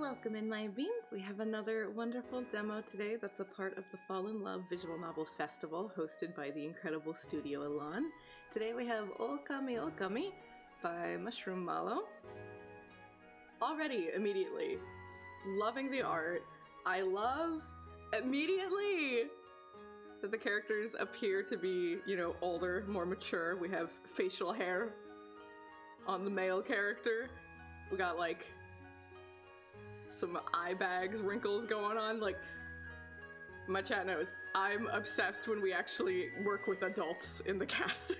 Welcome in, my beans. We have another wonderful demo today that's a part of the Fall in Love Visual Novel Festival hosted by the incredible Studio Elan. Today we have Okami by Mushroom Mallow. Already, immediately, loving the art. I love, immediately, that the characters appear to be, older, more mature. We have facial hair on the male character. We got, some eye bags, wrinkles going on. My chat knows, I'm obsessed when we actually work with adults in the cast.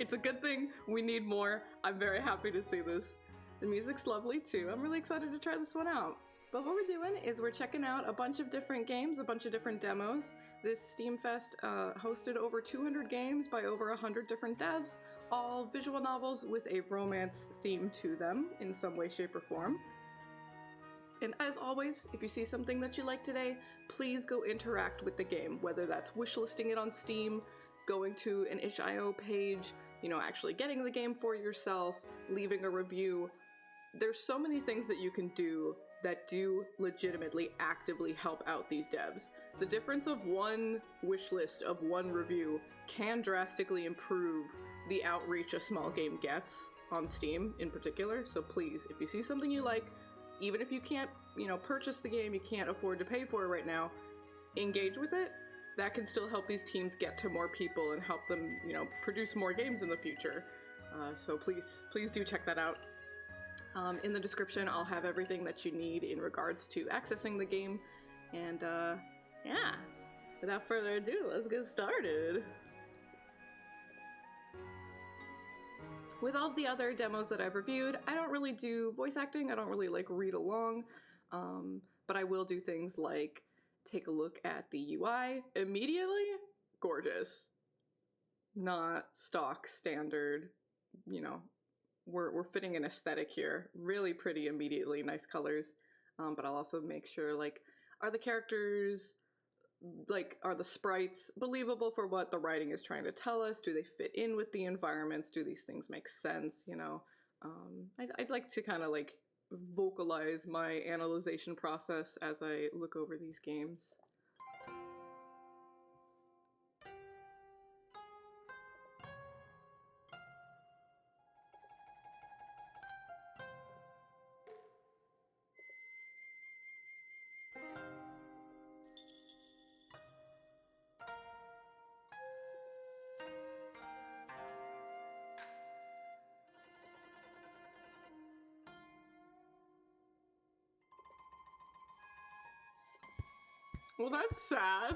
It's a good thing. We need more. I'm very happy to see this. The music's lovely too. I'm really excited to try this one out. But what we're doing is we're checking out a bunch of different games, a bunch of different demos. This Steam Fest hosted over 200 games by over 100 different devs, all visual novels with a romance theme to them in some way, shape, or form. And as always, if you see something that you like today, please go interact with the game, whether that's wishlisting it on Steam, going to an itch.io page, actually getting the game for yourself, leaving a review. There's so many things that you can do that do legitimately actively help out these devs. The difference of one wish list, of one review, can drastically improve the outreach a small game gets on Steam in particular. So please, if you see something you like, even if you can't, purchase the game, you can't afford to pay for it right now, engage with it. That can still help these teams get to more people and help them, produce more games in the future. So please do check that out. In the description, I'll have everything that you need in regards to accessing the game. And, yeah, without further ado, let's get started. With all the other demos that I've reviewed, I don't really do voice acting. I don't really, read along. But I will do things like take a look at the UI. Immediately, gorgeous. Not stock standard, We're fitting an aesthetic here. Really pretty immediately, nice colors. But I'll also make sure, are the characters, are the sprites believable for what the writing is trying to tell us? Do they fit in with the environments? Do these things make sense, I'd like to kind of, vocalize my analyzation process as I look over these games. Well, that's sad.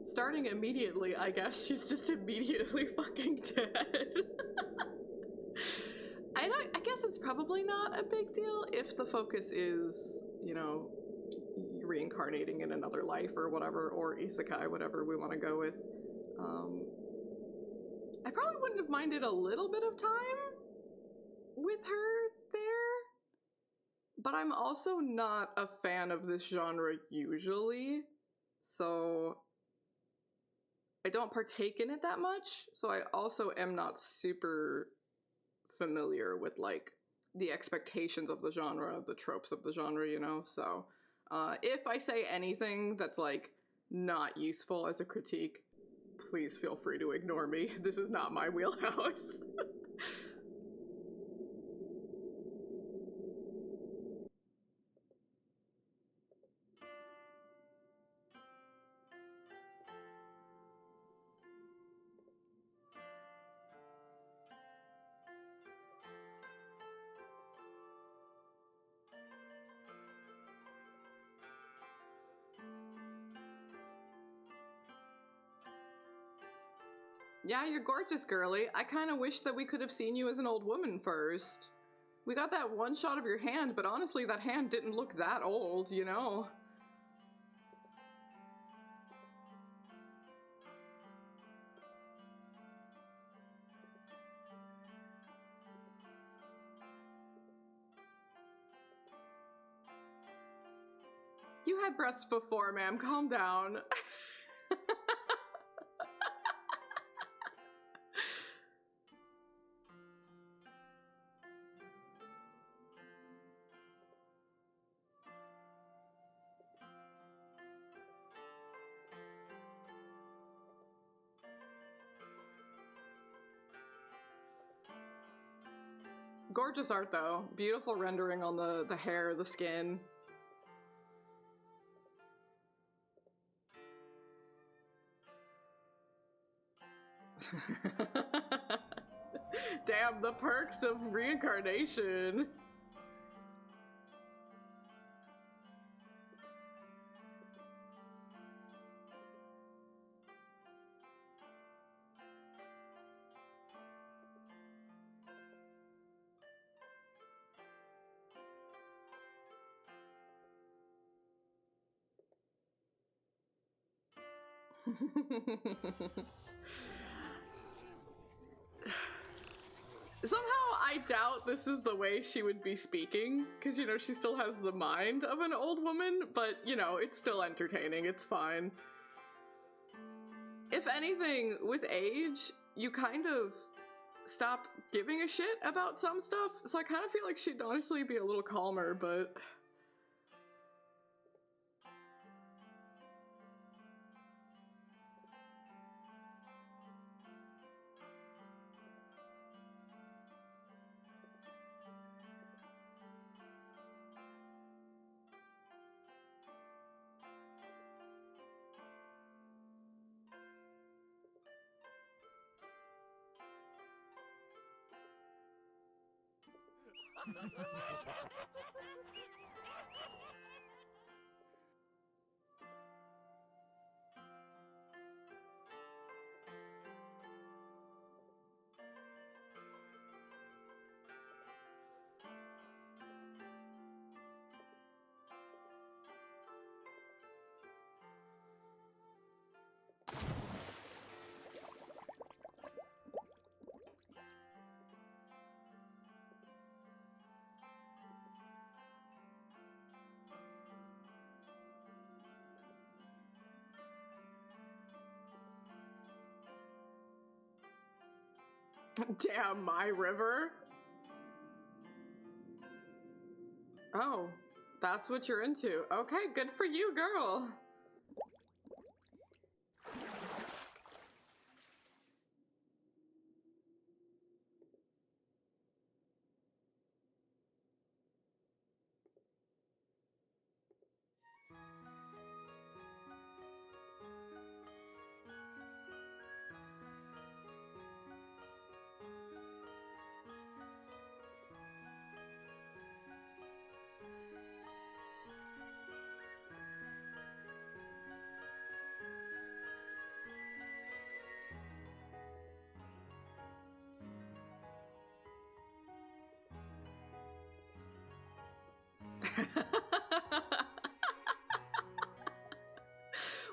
Starting immediately, I guess she's just immediately fucking dead. I guess it's probably not a big deal if the focus is, reincarnating in another life or whatever, or isekai, whatever we want to go with. I probably wouldn't have minded a little bit of time with her there, but I'm also not a fan of this genre usually, so I don't partake in it that much, so I also am not super familiar with, the expectations of the genre, the tropes of the genre, so if I say anything that's, not useful as a critique, please feel free to ignore me. This is not my wheelhouse. Yeah, you're gorgeous, girly. I kind of wish that we could have seen you as an old woman first. We got that one shot of your hand, but honestly, that hand didn't look that old, you know? You had breasts before, ma'am. Calm down. Gorgeous art, though. Beautiful rendering on the hair, the skin. Damn, the perks of reincarnation. Somehow I doubt this is the way she would be speaking, because, you know, she still has the mind of an old woman, but, you know, it's still entertaining, it's fine. If anything, with age, you kind of stop giving a shit about some stuff, so I kind of feel like she'd honestly be a little calmer, but... Damn, my river? Oh, that's what you're into. Okay, good for you, girl.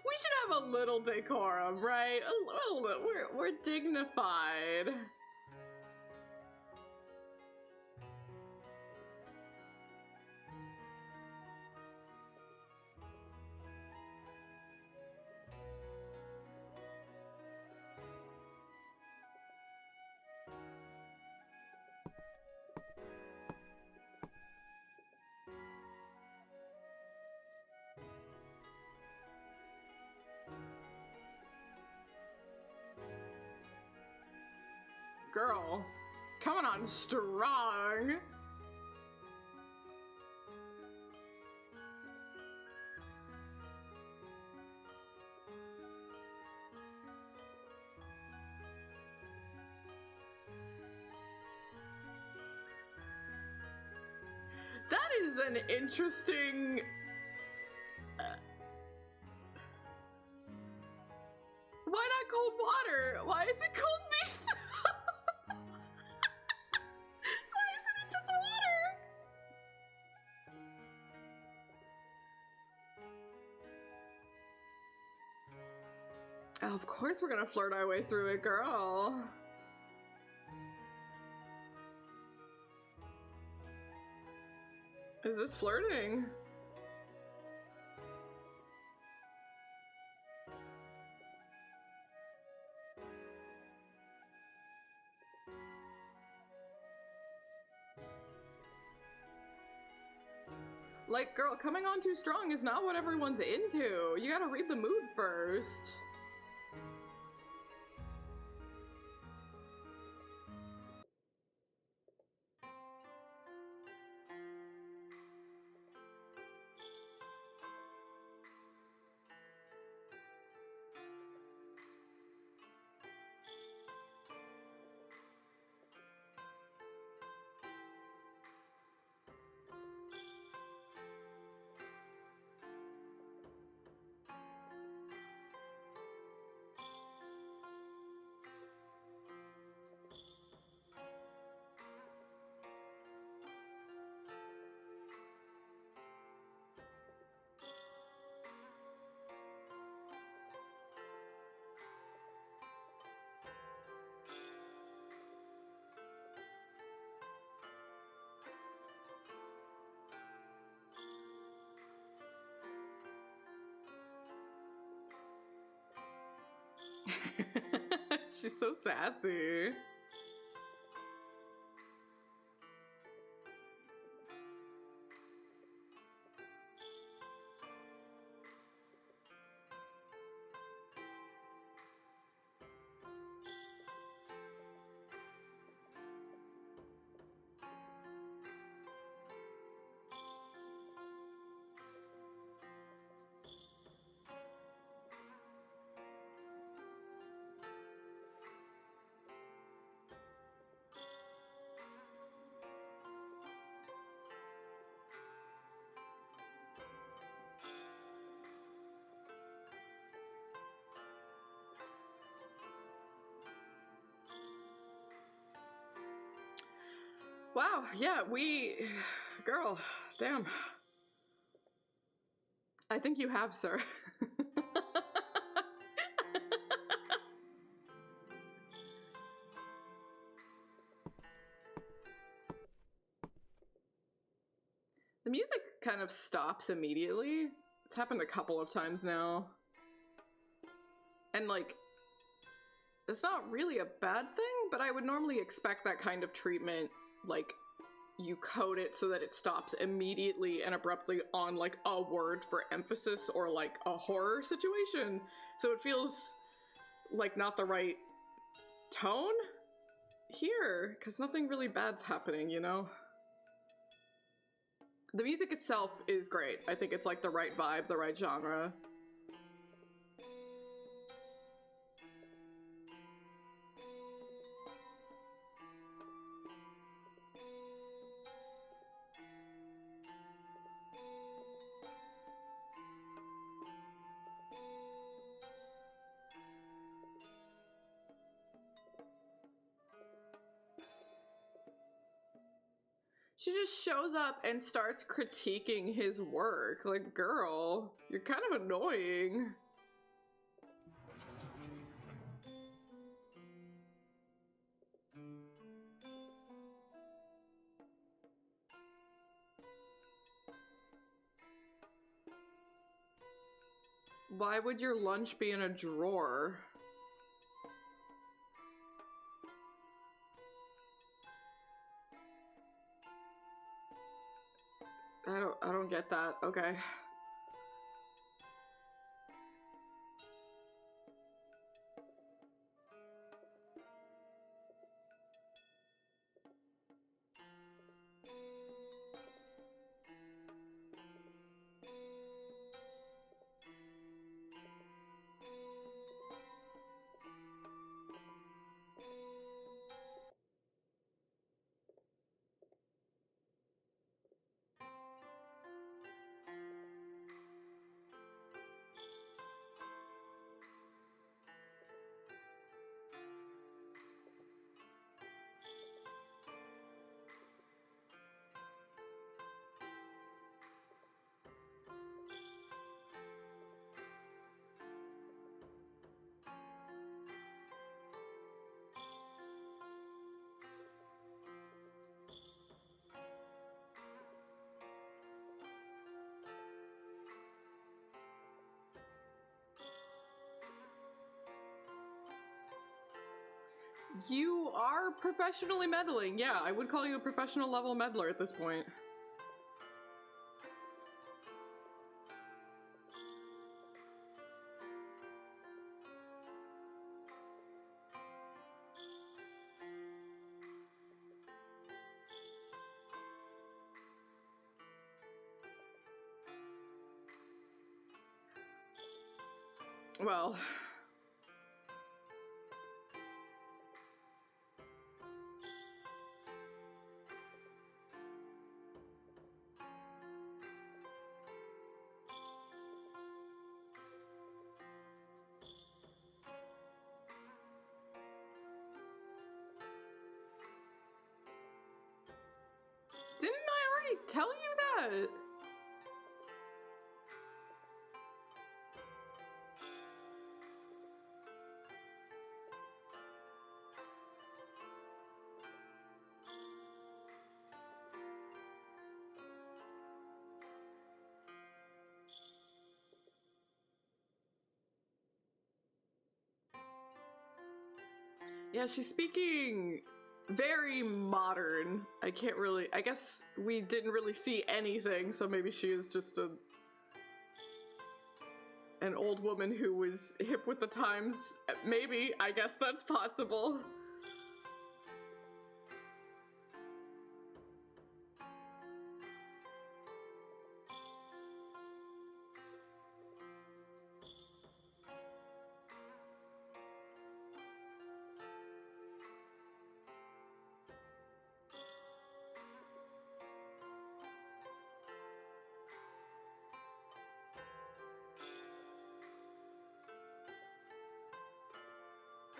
We should have a little decorum, right? A little, we're dignified. Girl, coming on strong. That is an interesting... why not cold water? water? Why is it called mace? Why isn't it just water? Oh, of course we're gonna flirt our way through it, girl. Is this flirting? Like, girl, coming on too strong is not what everyone's into. You gotta read the mood first. She's so sassy. Wow, yeah, girl, damn. I think you have, sir. The music kind of stops immediately. It's happened a couple of times now. And like, it's not really a bad thing, but I would normally expect that kind of treatment, like, you code it so that it stops immediately and abruptly on like a word for emphasis or like a horror situation. So it feels like not the right tone here, because nothing really bad's happening, you know? The music itself is great. I think it's like the right vibe, the right genre. She just shows up and starts critiquing his work. Like, girl, you're kind of annoying. Why would your lunch be in a drawer? I don't get that. Okay. You are professionally meddling. Yeah, I would call you a professional level meddler at this point. Well... Didn't I already tell you that? Yeah, she's speaking very modern. I can't really... I guess we didn't really see anything, so maybe she is just an old woman who was hip with the times. Maybe. I guess that's possible.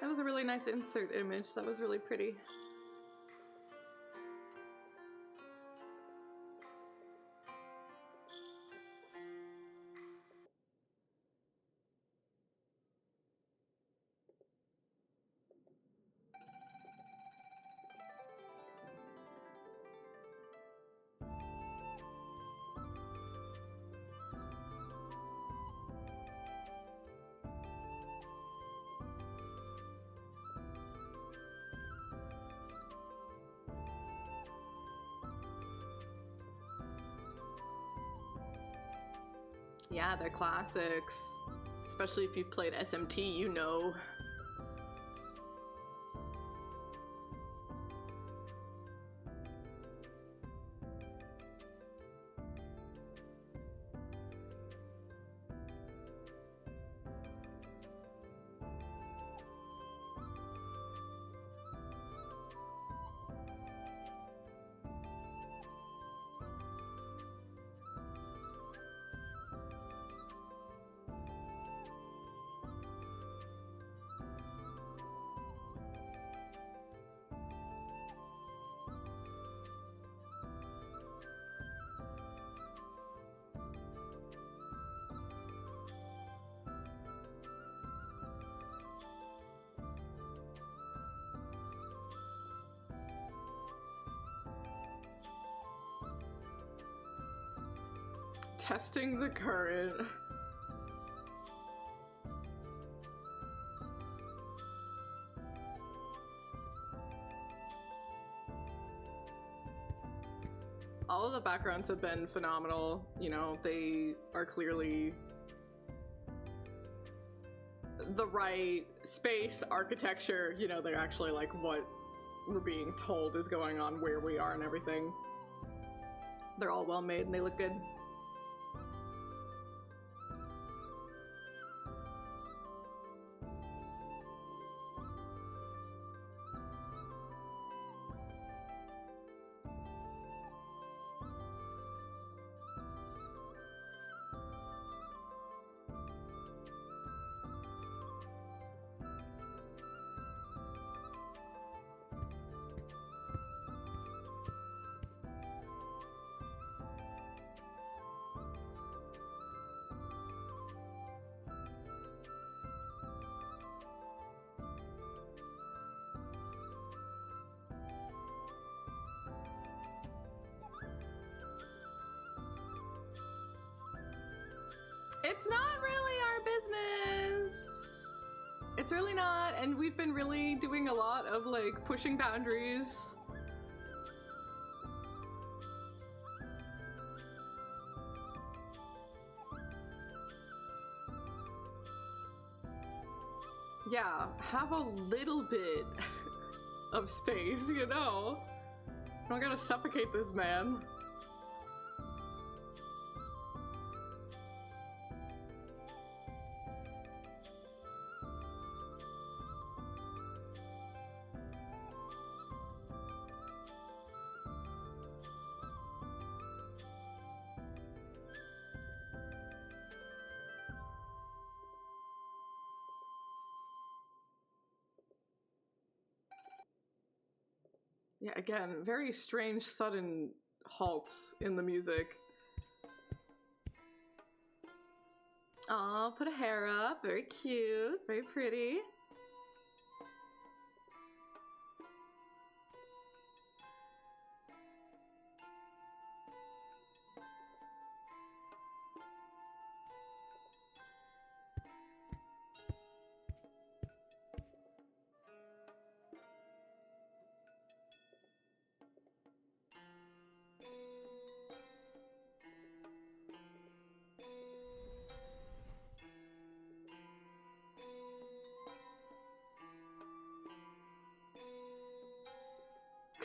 That was a really nice insert image. That was really pretty. Yeah, they're classics. Especially if you've played SMT, you know. Testing the current. All of the backgrounds have been phenomenal. You know, they are clearly the right space, architecture. You know, they're actually like what we're being told is going on, where we are and everything. They're all well made and they look good. It's not really our business. It's really not, and we've been really doing a lot of like pushing boundaries. Yeah, have a little bit of space, you know? I don't gotta suffocate this man. Yeah, again, very strange sudden halts in the music. Aw, put a hair up. Very cute. Very pretty.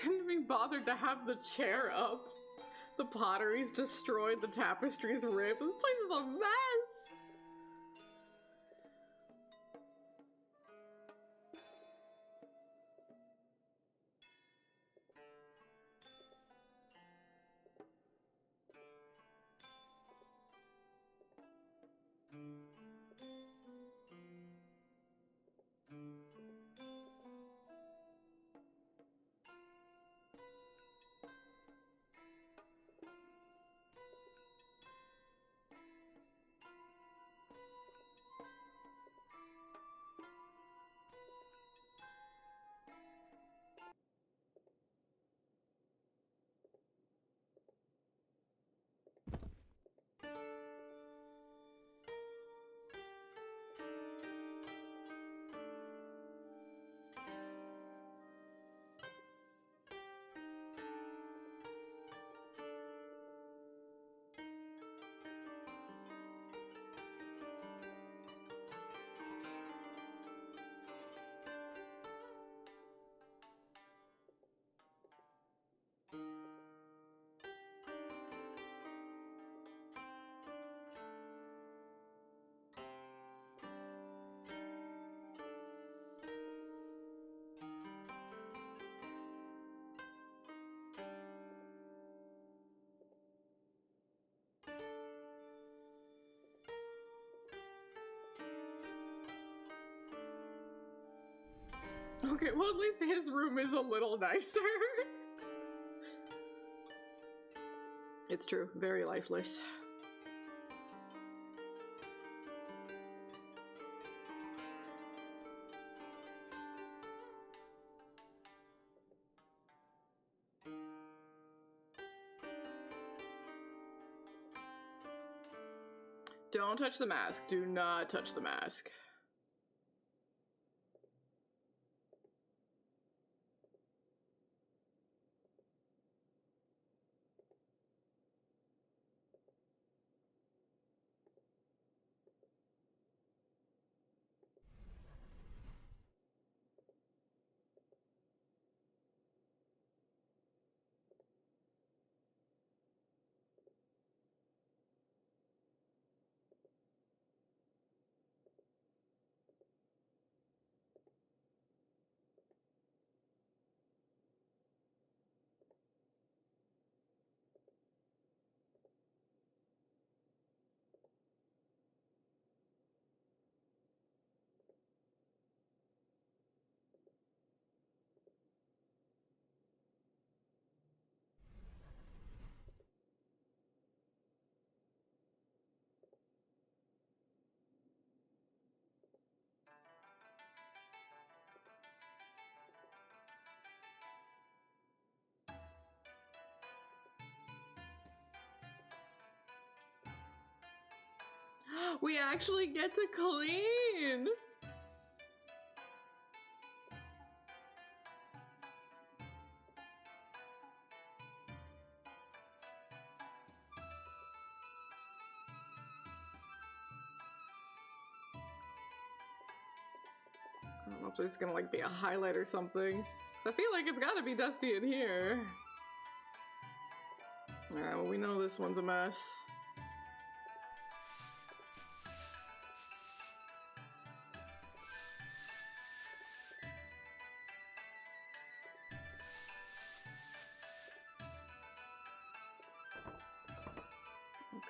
Couldn't be bothered to have the chair up. The pottery's destroyed, the tapestry's ripped. This place is a mess! Okay, well, at least his room is a little nicer. It's true, very lifeless. Don't touch the mask. Do not touch the mask. We actually get to clean! I don't know if there's gonna like be a highlight or something. I feel like it's gotta be dusty in here. Alright, well we know this one's a mess.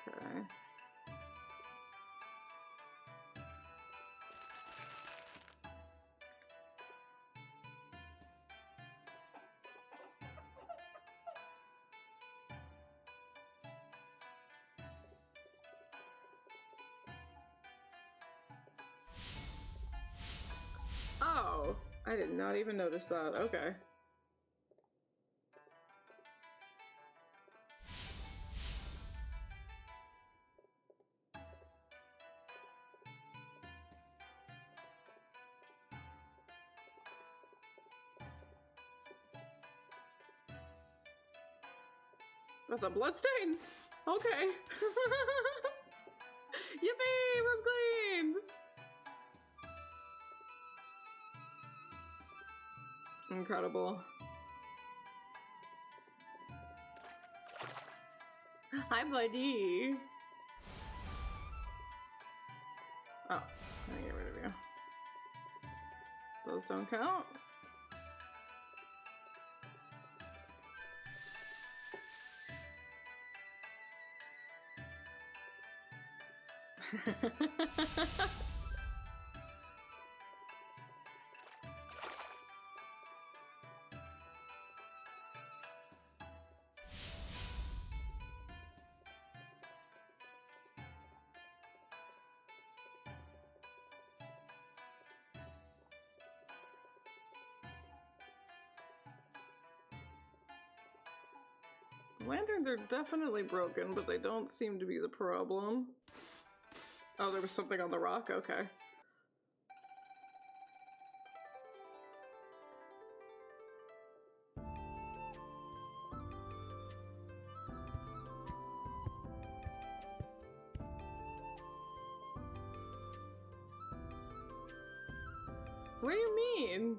Okay. Oh, I did not even notice that. Okay. That's a bloodstain! Okay. Yippee! Room cleaned! Incredible. Hi, buddy! Oh, I'm gonna get rid of you. Those don't count. Lanterns are definitely broken, but they don't seem to be the problem. Oh, there was something on the rock? Okay. What do you mean?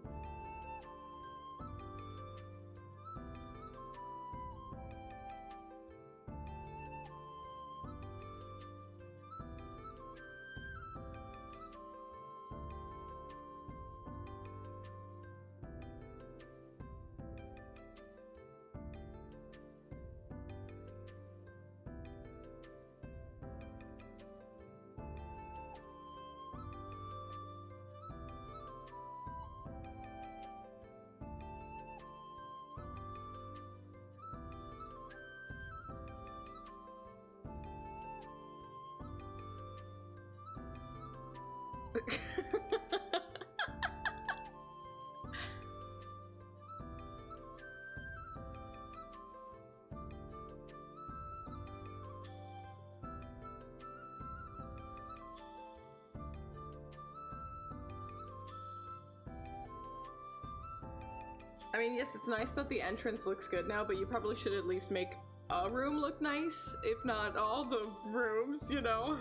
I mean, yes, it's nice that the entrance looks good now, but you probably should at least make a room look nice, if not all the rooms, you know?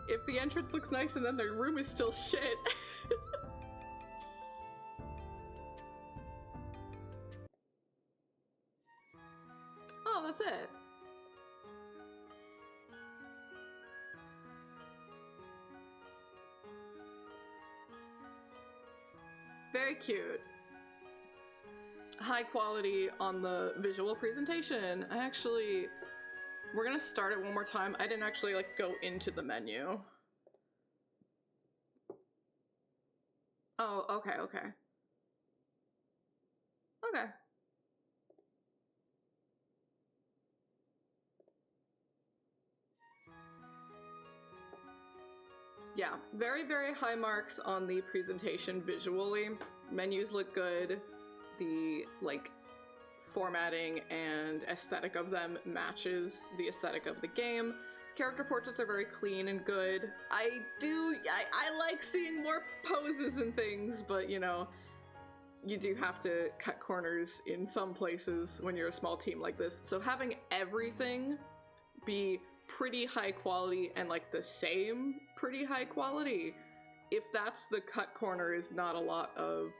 If the entrance looks nice and then the room is still shit. Oh, that's it. Very cute. High quality on the visual presentation. We're gonna start it one more time. I didn't actually like go into the menu. Oh, okay. Okay. Yeah, very, very high marks on the presentation visually. Menus look good. The, like, formatting and aesthetic of them matches the aesthetic of the game. Character portraits are very clean and good. I like seeing more poses and things, but you know, you do have to cut corners in some places when you're a small team like this. So having everything be pretty high quality and like the same pretty high quality if that's the cut corner, is not a lot of,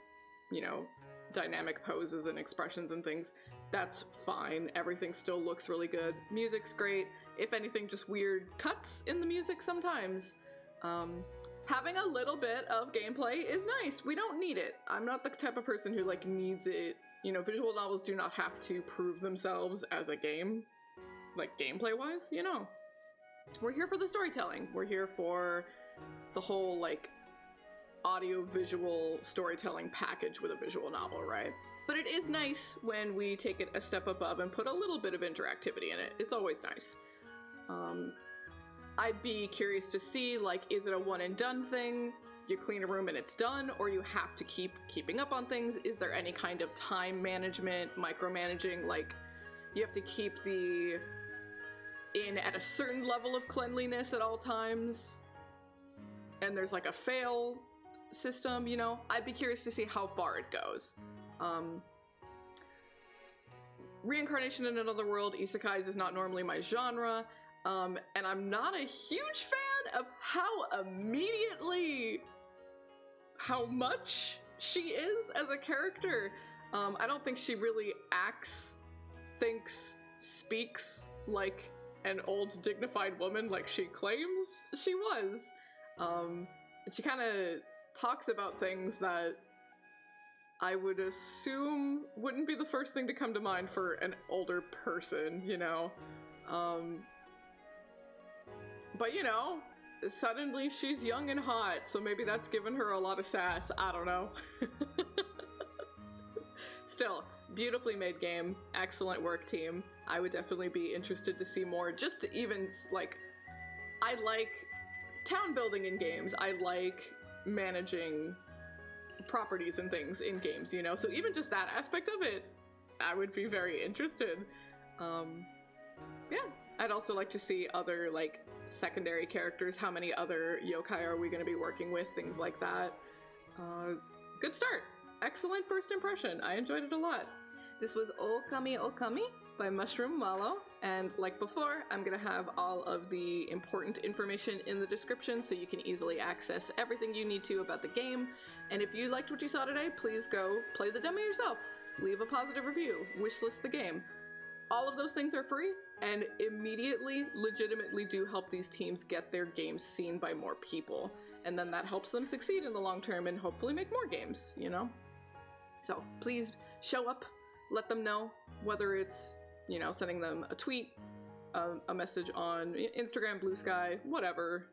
you know, dynamic poses and expressions and things, that's fine. Everything still looks really good. Music's great. If anything, just weird cuts in the music sometimes. Having a little bit of gameplay is nice. We don't need it. I'm not the type of person who like needs it. You know, visual novels do not have to prove themselves as a game, like gameplay wise, you know. We're here for the storytelling. We're here for the whole like audio-visual storytelling package with a visual novel, right? But it is nice when we take it a step above and put a little bit of interactivity in it. It's always nice. I'd be curious to see, like, is it a one and done thing? You clean a room and it's done, or you have to keep keeping up on things? Is there any kind of time management, micromanaging, like you have to keep the inn at a certain level of cleanliness at all times? And there's like a fail system, you know? I'd be curious to see how far it goes. Reincarnation in another world, isekais is not normally my genre, and I'm not a huge fan of how much she is as a character. I don't think she really acts, thinks, speaks like an old dignified woman like she claims she was. And she kind of talks about things that I would assume wouldn't be the first thing to come to mind for an older person, you know? But you know, suddenly she's young and hot, so maybe that's given her a lot of sass. I don't know. Still, beautifully made game, excellent work, team. I would definitely be interested to see more, just to even, like, I like town building in games. I like managing properties and things in games, you know? So even just that aspect of it, I would be very interested. Yeah, I'd also like to see other, like, secondary characters. How many other yokai are we going to be working with? Things like that. Good start. Excellent first impression. I enjoyed it a lot. This was Okami Okami by Mushroom Mallow, and like before, I'm gonna have all of the important information in the description so you can easily access everything you need to about the game. And if you liked what you saw today, please go play the demo yourself. Leave a positive review. Wishlist the game. All of those things are free and immediately, legitimately do help these teams get their games seen by more people. And then that helps them succeed in the long term and hopefully make more games, you know? So please show up, let them know, whether it's, you know, sending them a tweet, a message on Instagram, Blue Sky, whatever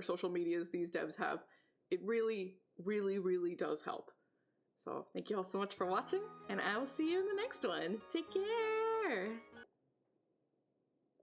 social medias these devs have. It really, really, really does help. So thank you all so much for watching, and I will see you in the next one. Take care!